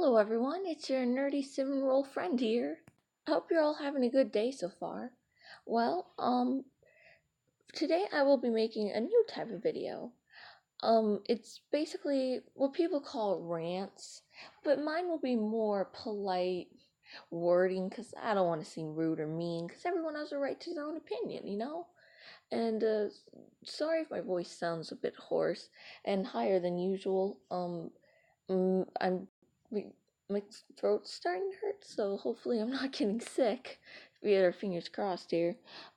Hello everyone, it's your nerdy sim roll friend here. I hope you're all having a good day so far. Well, today I will be making a new type of video. It's basically what people call rants, but mine will be more polite wording because I don't want to seem rude or mean because everyone has a right to their own opinion, you know? And, sorry if my voice sounds a bit hoarse and higher than usual. I'm my throat's starting to hurt, so hopefully I'm not getting sick. We had our fingers crossed here.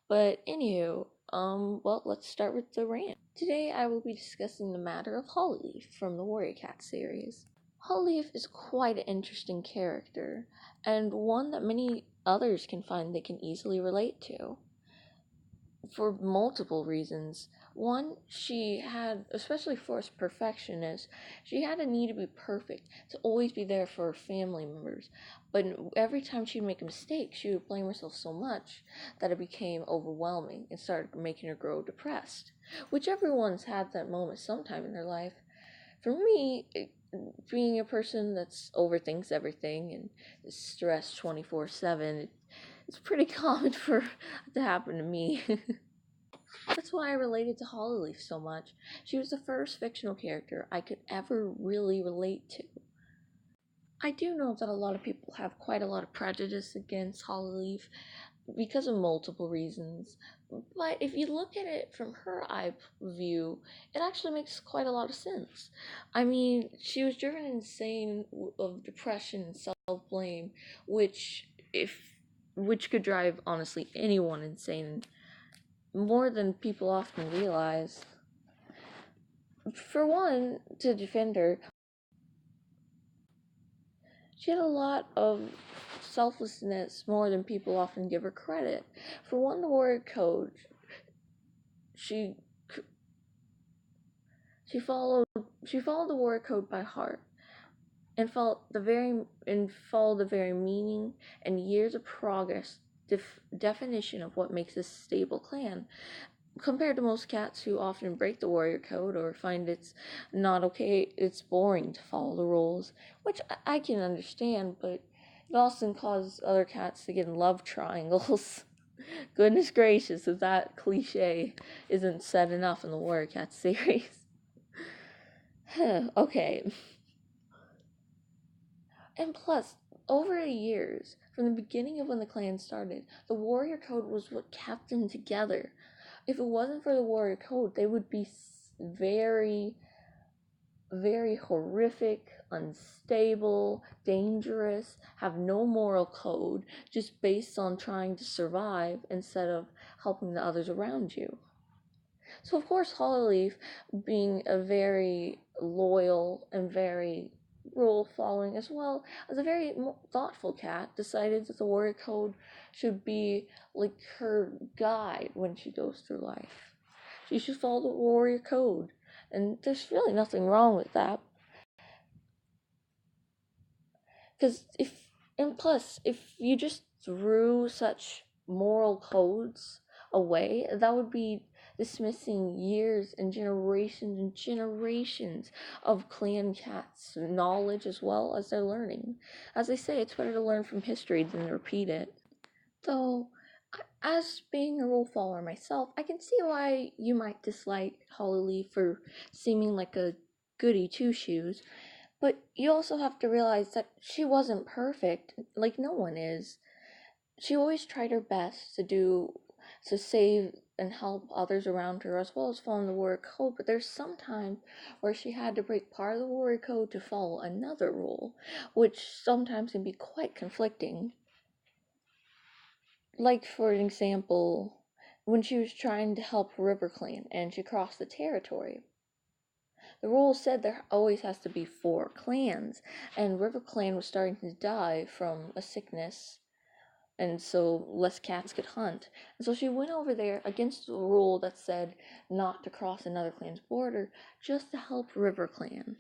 But anywho, well, let's start with the rant. Today I will be discussing the matter of Hollyleaf from the Warrior Cat series. Hollyleaf is quite an interesting character, and one that many others can find they can easily relate to for multiple reasons. One, she had, especially for a perfectionist, she had a need to be perfect, to always be there for her family members. But every time she'd make a mistake, she would blame herself so much that it became overwhelming and started making her grow depressed. Which everyone's had that moment sometime in their life. For me, being a person that's overthinks everything and is stressed 24/7, it's pretty common for it to happen to me. That's why I related to Hollyleaf so much. She was the first fictional character I could ever really relate to. I do know that a lot of people have quite a lot of prejudice against Hollyleaf because of multiple reasons, but if you look at it from her eye view, it actually makes quite a lot of sense. I mean, she was driven insane of depression and self-blame, which could drive honestly anyone insane more than people often realize. For one, to defend her, she had a lot of selflessness more than people often give her credit. For one, the warrior code, she followed the warrior code by heart and followed the very meaning and years of progress definition of what makes a stable clan. Compared to most cats who often break the warrior code or find it's not okay, it's boring to follow the rules, which I can understand, but it also causes other cats to get in love triangles. Goodness gracious, if that cliche isn't said enough in the Warrior Cat series. Okay. And plus, over the years, from the beginning of when the clan started, the warrior code was what kept them together. If it wasn't for the warrior code, they would be very, very horrific, unstable, dangerous, have no moral code, just based on trying to survive instead of helping the others around you. So of course, Hollyleaf, being a very loyal and very rule following as well as a very thoughtful cat, decided that the warrior code should be like her guide when she goes through life. She should follow the warrior code, and there's really nothing wrong with that. Because if you just threw such moral codes away, that would be dismissing years and generations of clan cats' knowledge as well as their learning. As they say, it's better to learn from history than to repeat it. Though, as being a rule follower myself, I can see why you might dislike Hollyleaf for seeming like a goody two-shoes. But you also have to realize that she wasn't perfect, like no one is. She always tried her best to save and help others around her, as well as following the warrior code, but there's some time where she had to break part of the warrior code to follow another rule, which sometimes can be quite conflicting. Like, for example, when she was trying to help River Clan and she crossed the territory. The rules said there always has to be 4 clans, and River Clan was starting to die from a sickness, and so less cats could hunt. And so she went over there against the rule that said not to cross another clan's border, just to help River Clan.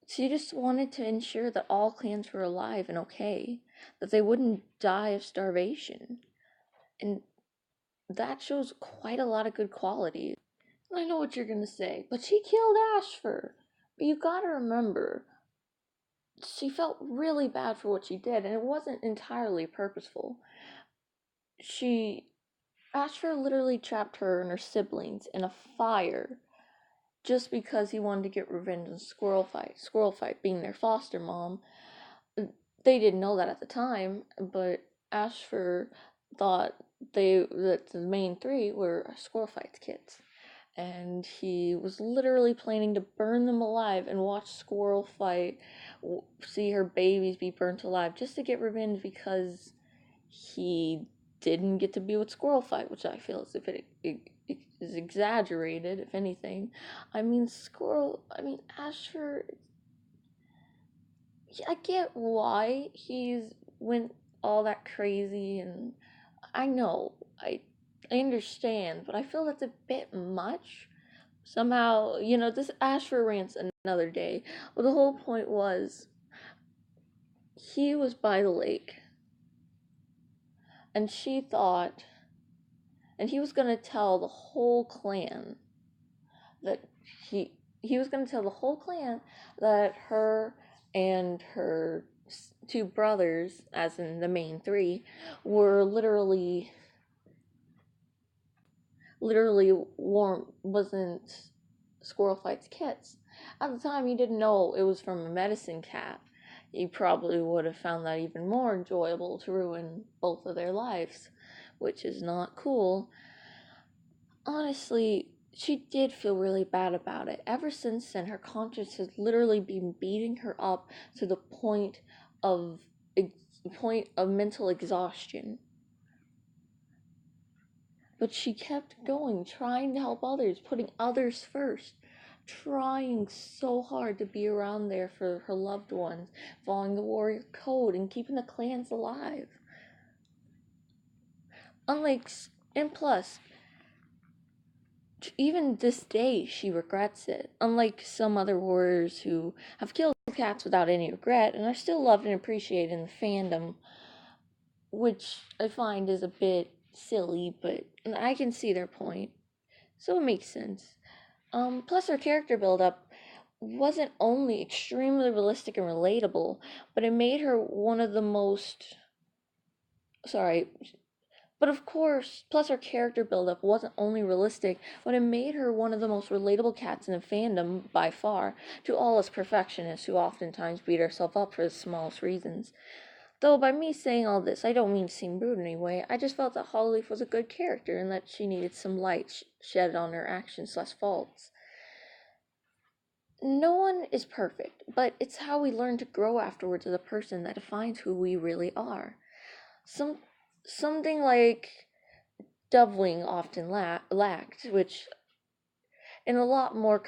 She just wanted to ensure that all clans were alive and okay, that they wouldn't die of starvation. And that shows quite a lot of good qualities. I know what you're gonna say, but she killed Ashfur. But you gotta remember, she felt really bad for what she did, and it wasn't entirely purposeful. Ashfur literally trapped her and her siblings in a fire just because he wanted to get revenge on Squirrel Fight. Squirrel Fight being their foster mom. They didn't know that at the time, but Ashfur thought that the main three were Squirrel Fight's kids. And he was literally planning to burn them alive and watch Squirrel Fight see her babies be burnt alive just to get revenge because he didn't get to be with Squirrel Fight, which I feel as if it is exaggerated, if anything. Ashfur, I get why he's went all that crazy, and I know, I understand, but I feel that's a bit much. Somehow, this Ashfur rant's another day. Well, the whole point was, he was by the lake, and she thought, and he was gonna tell the whole clan that he was gonna tell the whole clan that her and her two brothers, as in the main three, were literally wasn't Squirrel Fight's kids. At the time, he didn't know it was from a medicine cat. He probably would have found that even more enjoyable to ruin both of their lives, which is not cool. Honestly, she did feel really bad about it. Ever since then, her conscience has literally been beating her up to the point of mental exhaustion. But she kept going, trying to help others, putting others first, trying so hard to be around there for her loved ones, following the warrior code and keeping the clans alive. And plus, even this day, she regrets it. Unlike some other warriors who have killed cats without any regret and are still loved and appreciated in the fandom, which I find is a bit silly, but I can see their point, so it makes sense. Plus her character build-up wasn't only extremely realistic and relatable, but it made her one of the most... plus her character build-up wasn't only realistic, but it made her one of the most relatable cats in the fandom, by far, to all us perfectionists who oftentimes beat ourselves up for the smallest reasons. Though by me saying all this, I don't mean to seem rude in any way. I just felt that Hollyleaf was a good character and that she needed some light shed on her actions/faults. No one is perfect, but it's how we learn to grow afterwards as a person that defines who we really are. Something like Dovewing often lacked, which in a lot more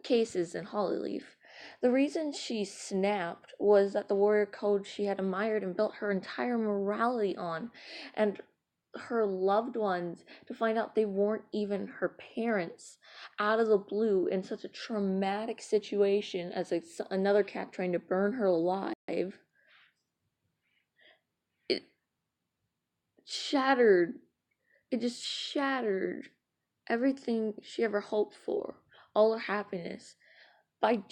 cases than Hollyleaf. The reason she snapped was that the warrior code she had admired and built her entire morality on, and her loved ones, to find out they weren't even her parents out of the blue in such a traumatic situation as another cat trying to burn her alive. It just shattered everything she ever hoped for, all her happiness, it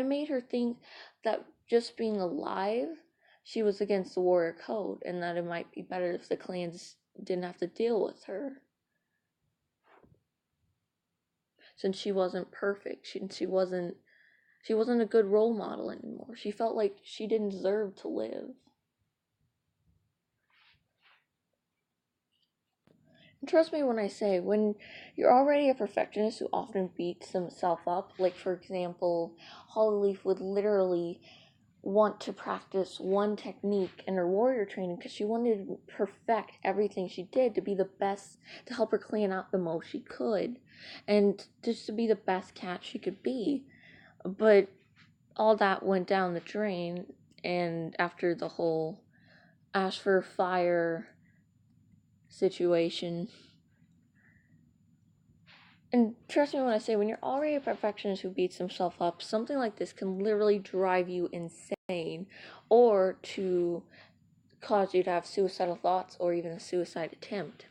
made her think that just being alive, she was against the warrior code, and that it might be better if the clans didn't have to deal with her. Since she wasn't perfect, she wasn't a good role model anymore. She felt like she didn't deserve to live. And trust me when I say, when you're already a perfectionist who often beats himself up, like for example, Hollyleaf would literally want to practice one technique in her warrior training because she wanted to perfect everything she did to be the best, to help her clan out the most she could, and just to be the best cat she could be. But all that went down the drain, and after the whole Ashfur fire situation. And trust me when I say, when you're already a perfectionist who beats himself up, something like this can literally drive you insane, or to cause you to have suicidal thoughts or even a suicide attempt.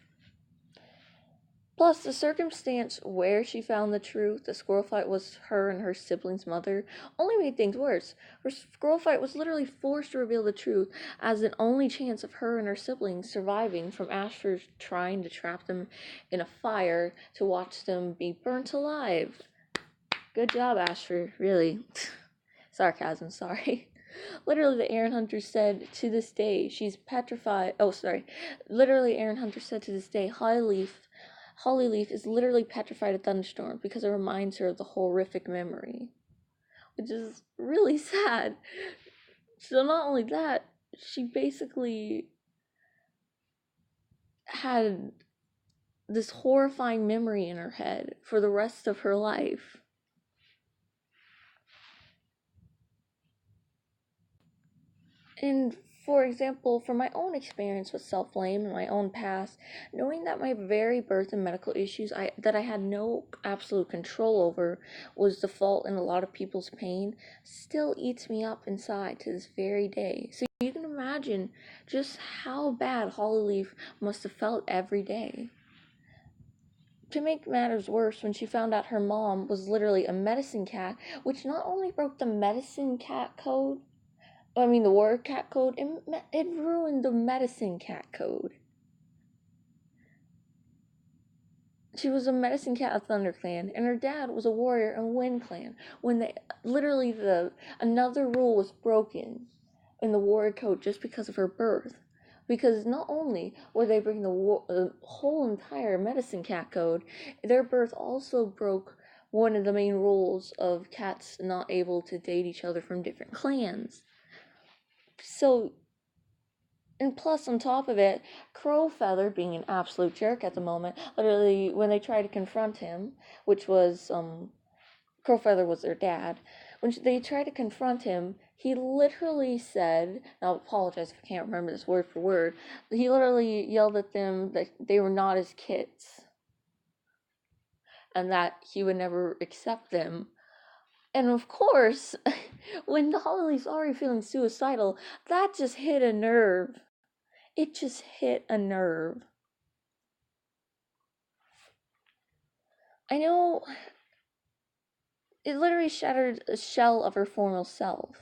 Plus, the circumstance where she found the truth, the squirrel fight was her and her sibling's mother, only made things worse. Her squirrel fight was literally forced to reveal the truth as an only chance of her and her siblings surviving from Ashford trying to trap them in a fire to watch them be burnt alive. Good job, Ashford, really. Sarcasm, sorry. Literally, the Aaron Hunter said to this day, she's petrified. Oh, sorry. Literally, Aaron Hunter said to this day, Hollyleaf is literally petrified of thunderstorms because it reminds her of the horrific memory, which is really sad. So not only that, she basically had this horrifying memory in her head for the rest of her life. And for example, from my own experience with self-blame and my own past, knowing that my very birth and medical issues that I had no absolute control over was the fault in a lot of people's pain still eats me up inside to this very day. So you can imagine just how bad Hollyleaf must have felt every day. To make matters worse, when she found out her mom was literally a medicine cat, which not only broke the medicine cat code, the warrior cat code, it ruined the medicine cat code. She was a medicine cat of Thunder Clan, and her dad was a warrior in Wind Clan. When another rule was broken in the warrior code just because of her birth. Because not only were they breaking the whole entire medicine cat code, their birth also broke one of the main rules of cats not able to date each other from different clans. So, and plus on top of it, Crowfeather being an absolute jerk at the moment, literally when they tried to confront him, which was, Crowfeather was their dad, when they tried to confront him, he literally said, and I'll apologize if I can't remember this word for word, he literally yelled at them that they were not his kids, and that he would never accept them. And of course, when the Hollyleaf's already feeling suicidal, that just hit a nerve. It just hit a nerve. I know it literally shattered a shell of her former self.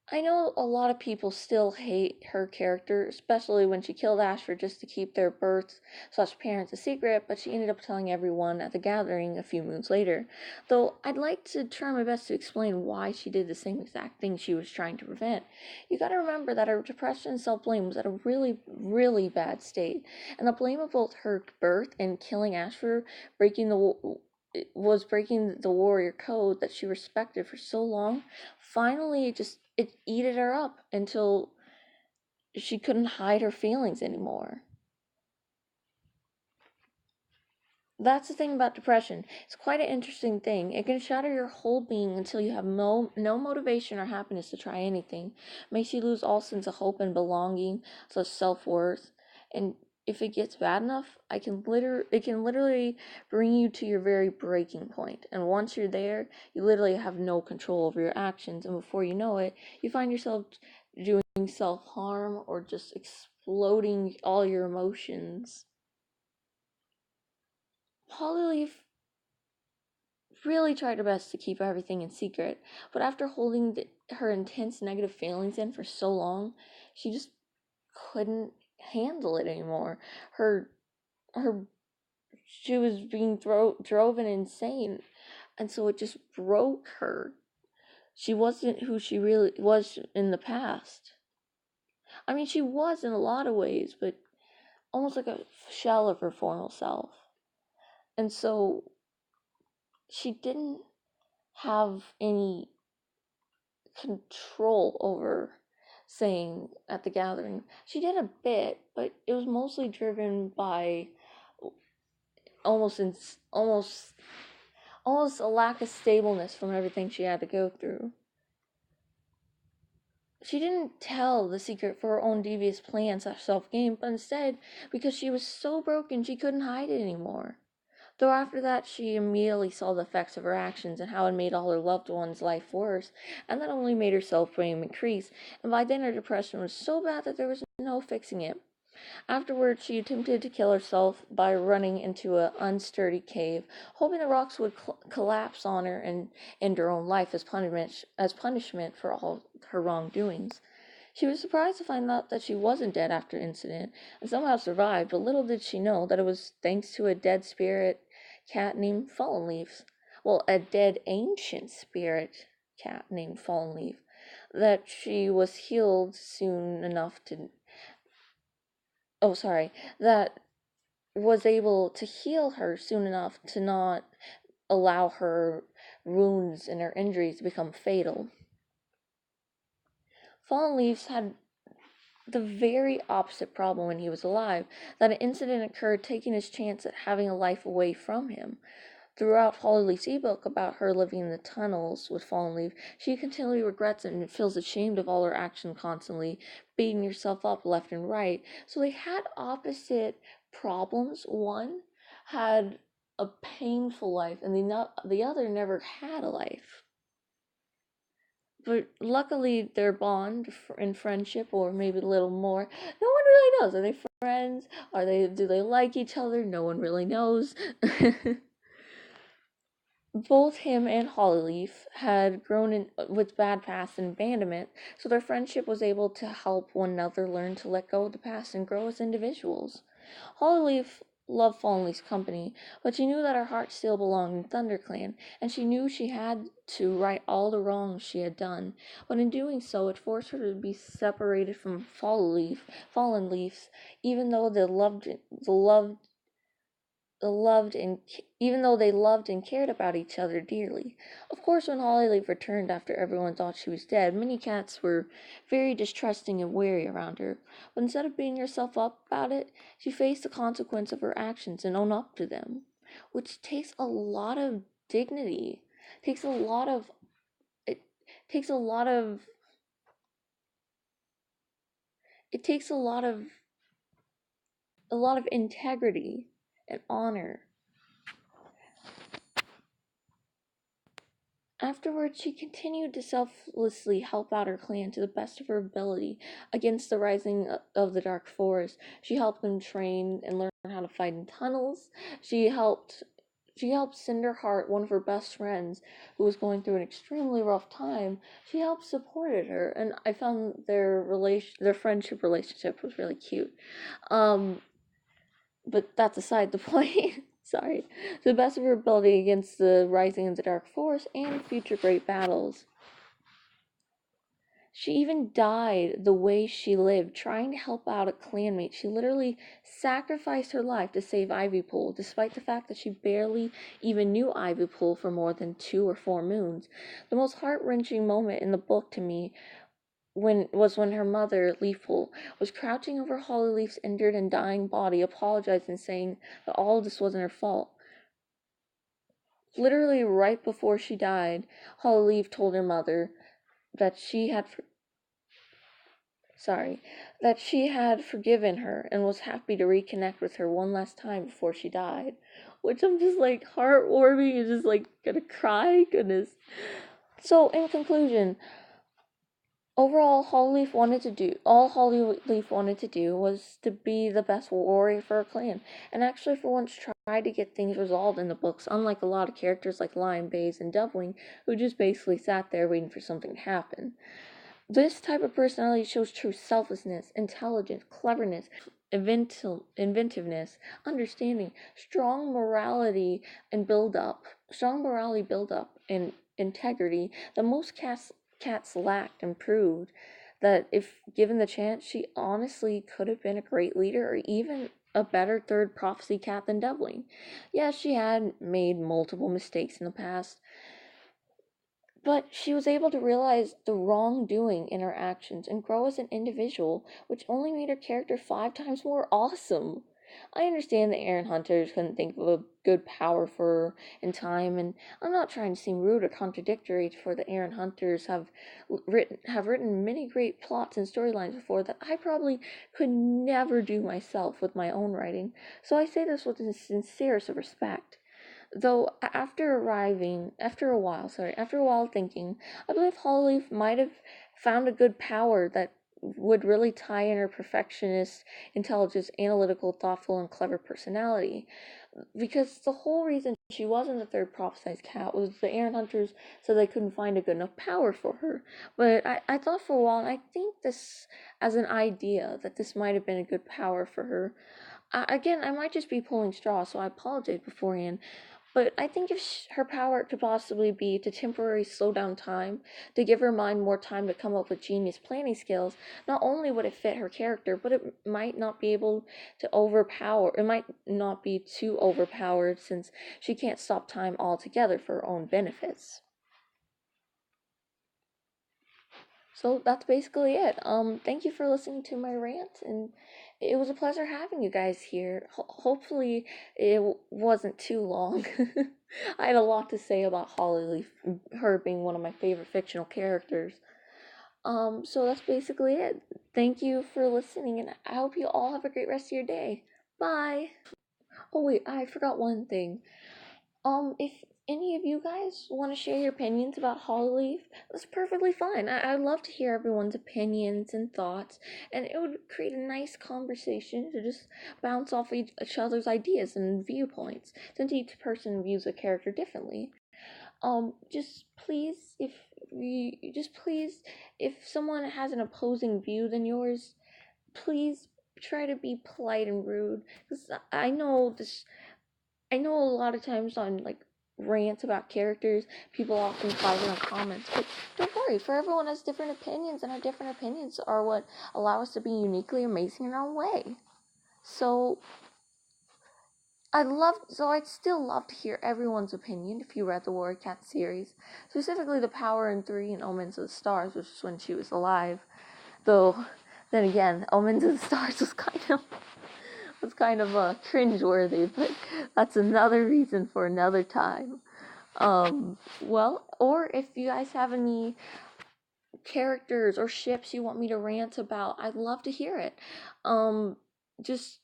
I know a lot of people still hate her character, especially when she killed Ashford just to keep their birth/parents a secret, but she ended up telling everyone at the gathering a few moons later. Though I'd like to try my best to explain why she did the same exact thing she was trying to prevent. You gotta remember that her depression and self-blame was at a really, really bad state, and the blame of both her birth and killing Ashford breaking the warrior code that she respected for so long. Finally, it eated her up until she couldn't hide her feelings anymore. That's the thing about depression. It's quite an interesting thing. It can shatter your whole being until you have no motivation or happiness to try anything. It makes you lose all sense of hope and belonging, so self-worth. And if it gets bad enough, it can literally bring you to your very breaking point. And once you're there, you literally have no control over your actions. And before you know it, you find yourself doing self-harm or just exploding all your emotions. Hollyleaf really tried her best to keep everything in secret, but after holding her intense negative feelings in for so long, she just couldn't handle it anymore. She was being driven insane, and so it just broke her. She wasn't who she really was in the past. I mean, she was in a lot of ways, but almost like a shell of her former self. And so she didn't have any control over saying at the gathering. She did a bit, but it was mostly driven by almost a lack of stableness from everything she had to go through. She didn't tell the secret for her own devious plans self-gain, but instead because she was so broken she couldn't hide it anymore. Though after that, she immediately saw the effects of her actions and how it made all her loved ones' life worse, and that only made her self-blame increase, and by then her depression was so bad that there was no fixing it. Afterwards, she attempted to kill herself by running into an unsturdy cave, hoping the rocks would collapse on her and end her own life as punishment for all her wrongdoings. She was surprised to find out that she wasn't dead after the incident and somehow survived, but little did she know that it was thanks to a dead spirit cat named Fallen Leaf. Well, a dead ancient spirit cat named Fallen Leaf, that she was healed soon enough to that was able to heal her soon enough to not allow her wounds and her injuries to become fatal. Fallen Leaves had the very opposite problem when he was alive, that an incident occurred taking his chance at having a life away from him. Throughout Hollyleaf's ebook about her living in the tunnels with Fallen Leaf, she continually regrets it and feels ashamed of all her actions, constantly beating herself up left and right. So they had opposite problems. One had a painful life, and the other never had a life. But luckily, their bond in friendship, or maybe a little more, no one really knows. Are they friends? Do they like each other? No one really knows. Both him and Hollyleaf had grown with bad past and abandonment, so their friendship was able to help one another learn to let go of the past and grow as individuals. Hollyleaf loved Fallen Leaf's company, but she knew that her heart still belonged in ThunderClan, and she knew she had to right all the wrongs she had done. But in doing so, it forced her to be separated from Fallen Leafs, even though they loved and cared about each other dearly. Of course, when Hollyleaf returned after everyone thought she was dead, many cats were very distrusting and wary around her. But instead of beating herself up about it, she faced the consequence of her actions and owned up to them, which takes a lot of dignity. It takes a lot of integrity and honor. Afterwards, she continued to selflessly help out her clan to the best of her ability against the rising of the Dark Forest. She helped them train and learn how to fight in tunnels. She helped Cinderheart, one of her best friends, who was going through an extremely rough time. She helped supported her, and I found their friendship relationship was really cute. But that's aside the point. Sorry. To the best of her ability against the rising of the Dark Force and future great battles. She even died the way she lived, trying to help out a clanmate. She literally sacrificed her life to save Ivypool, despite the fact that she barely even knew Ivypool for more than 2 or 4 moons. The most heart-wrenching moment in the book to me when her mother, Leafpool, was crouching over Hollyleaf's injured and dying body, apologizing, saying that all of this wasn't her fault. Literally right before she died, Hollyleaf told her mother that she had forgiven her and was happy to reconnect with her one last time before she died. Which I'm just like heartwarming and just like gonna cry, goodness. So in conclusion, overall, all Hollyleaf wanted to do was to be the best warrior for her clan, and actually for once tried to get things resolved in the books, unlike a lot of characters like Lion, Baze, and Doubling, who just basically sat there waiting for something to happen. This type of personality shows true selflessness, intelligence, cleverness, inventiveness, understanding, strong morality build-up, and integrity that most cats lacked, and proved that if given the chance, she honestly could have been a great leader or even a better third prophecy cat than Doubling. Yes, she had made multiple mistakes in the past, but she was able to realize the wrongdoing in her actions and grow as an individual, which only made her character 5 times more awesome. I understand the Aaron Hunters couldn't think of a good power for her in time, and I'm not trying to seem rude or contradictory, for the Aaron Hunters have written many great plots and storylines before that I probably could never do myself with my own writing, so I say this with the sincerest of respect. Though after a while thinking, I believe Hollyleaf might have found a good power that would really tie in her perfectionist, intelligence, analytical, thoughtful, and clever personality. Because the whole reason she wasn't the third prophesized cat was the Aaron Hunters said they couldn't find a good enough power for her. But I thought for a while, and I think this as an idea, that this might have been a good power for her. Again, I might just be pulling straws, so I apologize beforehand. But I think if her power could possibly be to temporarily slow down time, to give her mind more time to come up with genius planning skills, not only would it fit her character, but it might not be able to overpower, it might not be too overpowered since she can't stop time altogether for her own benefits. So that's basically it. Thank you for listening to my rant, and it was a pleasure having you guys here. Hopefully, it wasn't too long. I had a lot to say about Hollyleaf, her being one of my favorite fictional characters. So that's basically it. Thank you for listening, and I hope you all have a great rest of your day. Bye. Oh wait, I forgot one thing. If any of you guys want to share your opinions about Hollyleaf, that's perfectly fine. I'd love to hear everyone's opinions and thoughts, and it would create a nice conversation to just bounce off each other's ideas and viewpoints, since each person views a character differently. Just please, if someone has an opposing view than yours, please try to be polite and rude, because I know a lot of times on like rants about characters, people often fight in the comments, but don't worry, for everyone has different opinions, and our different opinions are what allow us to be uniquely amazing in our way. So I'd still love to hear everyone's opinion if you read the Warrior Cat series, specifically the Power in 3 and Omens of the Stars, which is when she was alive. Though, then again, Omens of the Stars was kind of cringeworthy, but that's another reason for another time. Well, or if you guys have any characters or ships you want me to rant about, I'd love to hear it. Just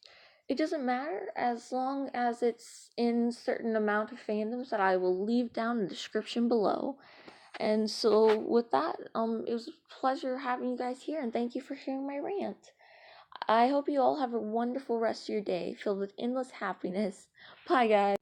it doesn't matter as long as it's in certain amount of fandoms that I will leave down in the description below. And so with that, it was a pleasure having you guys here, and thank you for hearing my rant. I hope you all have a wonderful rest of your day filled with endless happiness. Bye, guys.